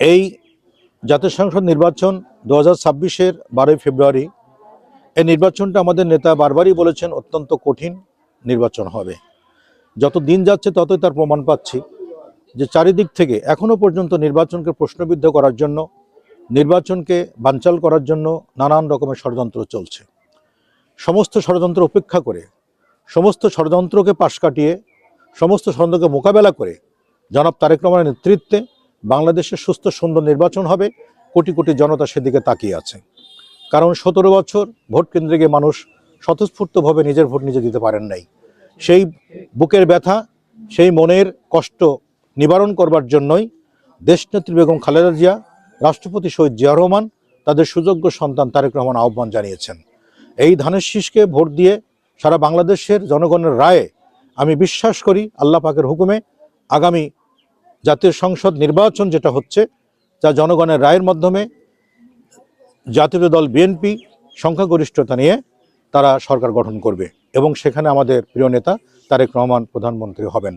এই জাতীয় সংসদ নির্বাচন 2026-এর 12 ফেব্রুয়ারি, এই নির্বাচনটা আমাদের নেতা বারবারই বলেছেন অত্যন্ত কঠিন নির্বাচন হবে। যত দিন যাচ্ছে ততই তার প্রমাণ পাচ্ছি যে চারিদিক থেকে এখনো পর্যন্ত নির্বাচনকে প্রশ্নবিদ্ধ করার জন্য, নির্বাচনকে বানচাল করার জন্য নানান রকমের ষড়যন্ত্র চলছে। সমস্ত ষড়যন্ত্র উপেক্ষা করে, সমস্ত ষড়যন্ত্রকে পাশ কাটিয়ে, সমস্ত ষড়যন্ত্রকে মোকাবেলা করে জনাব তারেক রহমানের নেতৃত্বে বাংলাদেশের সুস্থ সুন্দর নির্বাচন হবে। কোটি কোটি জনতা সেদিকে তাকিয়ে আছে। কারণ 17 বছর ভোট কেন্দ্রে গিয়ে মানুষ স্বতঃস্ফূর্তভাবে নিজের ভোট নিজে দিতে পারেন নাই। সেই বুকের ব্যথা, সেই মনের কষ্ট নিবারণ করবার জন্যই দেশনেত্রী বেগম খালেদা জিয়া, রাষ্ট্রপতি শহীদ জিয়াউর রহমান তাদের সুযোগ্য সন্তান তারেক রহমান আহ্বান জানিয়েছেন। এই ধানের শীষকে ভোট দিয়ে সারা বাংলাদেশের জনগণের রায়ে আমি বিশ্বাস করি আল্লাহ পাকের হুকুমে আগামী জাতীয় সংসদ নির্বাচন যেটা হচ্ছে, যা জনগণের রায়ের মাধ্যমে জাতীয় দল বিএনপি সংখ্যাগরিষ্ঠতা নিয়ে তারা সরকার গঠন করবে এবং সেখানে আমাদের প্রিয় নেতা তারেক রহমান প্রধানমন্ত্রী হবেন।